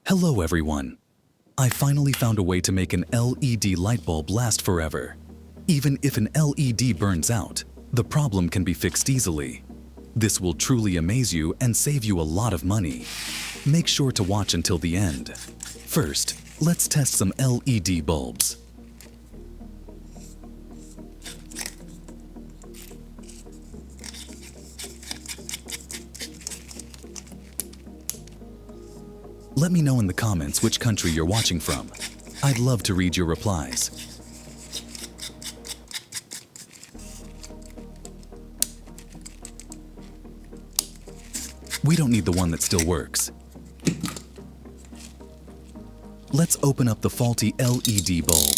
Hello everyone! I finally found a way to make an LED light bulb last forever. Even if an LED burns out, the problem can be fixed easily. This will truly amaze you and save you a lot of money. Make sure to watch until the end. First, let's test some LED bulbs. Let me know in the comments which country you're watching from. I'd love to read your replies. We don't need the one that still works. Let's open up the faulty LED bulb.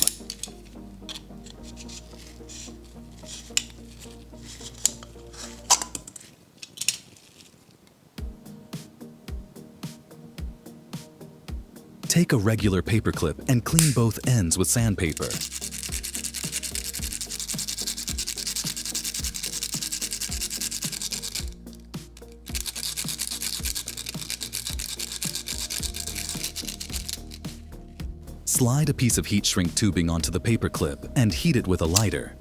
Take a regular paperclip and clean both ends with sandpaper. Slide a piece of heat shrink tubing onto the paperclip and heat it with a lighter.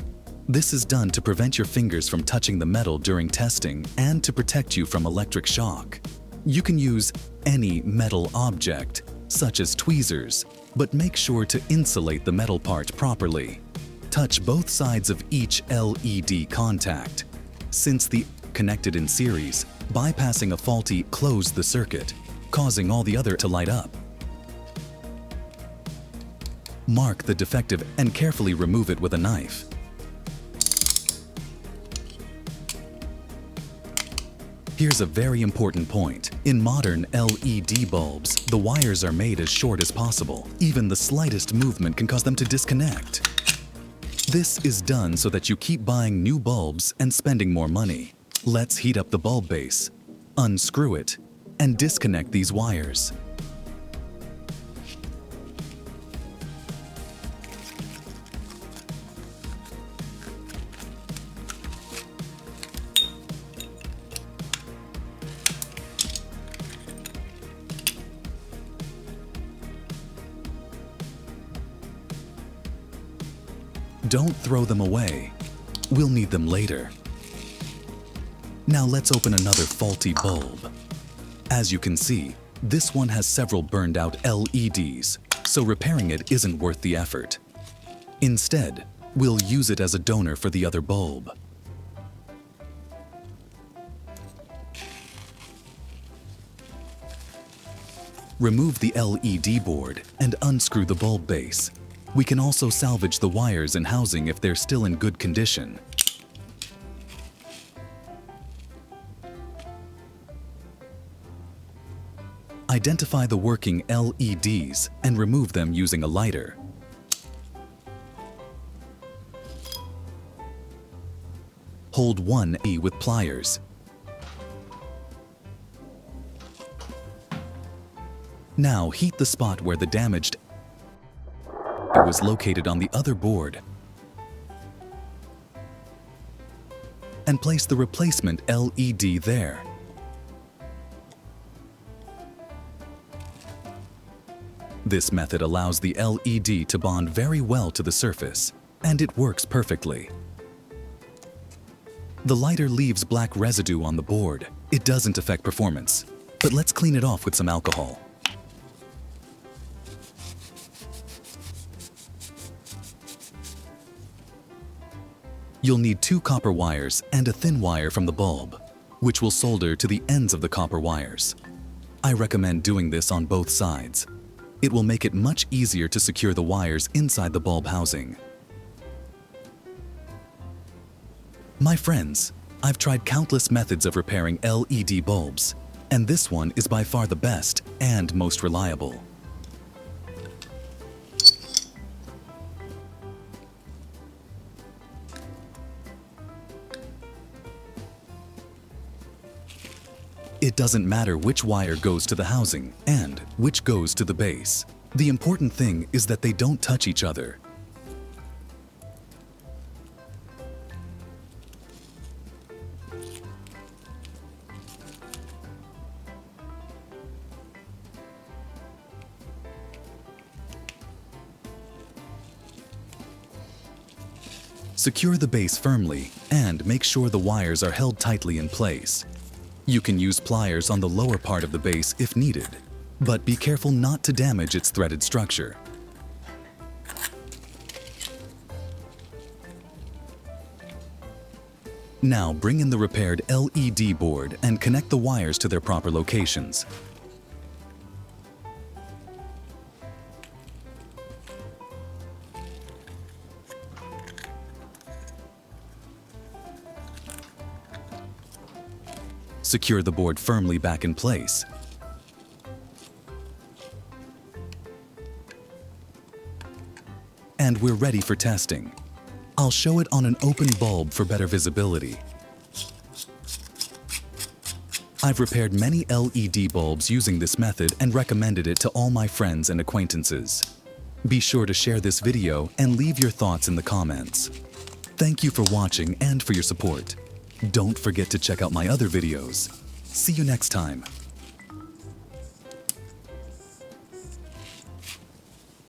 This is done to prevent your fingers from touching the metal during testing and to protect you from electric shock. You can use any metal object, such as tweezers, but make sure to insulate the metal part properly. Touch both sides of each LED contact. Since the connected in series, bypassing a faulty close the circuit, causing all the other to light up. Mark the defective and carefully remove it with a knife. Here's a very important point. In modern LED bulbs, the wires are made as short as possible. Even the slightest movement can cause them to disconnect. This is done so that you keep buying new bulbs and spending more money. Let's heat up the bulb base, unscrew it, and disconnect these wires. Don't throw them away. We'll need them later. Now let's open another faulty bulb. As you can see, this one has several burned out LEDs, so repairing it isn't worth the effort. Instead, we'll use it as a donor for the other bulb. Remove the LED board and unscrew the bulb base. We can also salvage the wires and housing if they're still in good condition. Identify the working LEDs and remove them using a lighter. Hold one E with pliers. Now heat the spot where the damaged it was located on the other board and place the replacement LED there. This method allows the LED to bond very well to the surface, and it works perfectly. The lighter leaves black residue on the board. It doesn't affect performance, but let's clean it off with some alcohol. You'll need 2 copper wires and a thin wire from the bulb, which will solder to the ends of the copper wires. I recommend doing this on both sides. It will make it much easier to secure the wires inside the bulb housing. My friends, I've tried countless methods of repairing LED bulbs, and this one is by far the best and most reliable. It doesn't matter which wire goes to the housing and which goes to the base. The important thing is that they don't touch each other. Secure the base firmly and make sure the wires are held tightly in place. You can use pliers on the lower part of the base if needed, but be careful not to damage its threaded structure. Now bring in the repaired LED board and connect the wires to their proper locations. Secure the board firmly back in place. And we're ready for testing. I'll show it on an open bulb for better visibility. I've repaired many LED bulbs using this method and recommended it to all my friends and acquaintances. Be sure to share this video and leave your thoughts in the comments. Thank you for watching and for your support. Don't forget to check out my other videos. See you next time.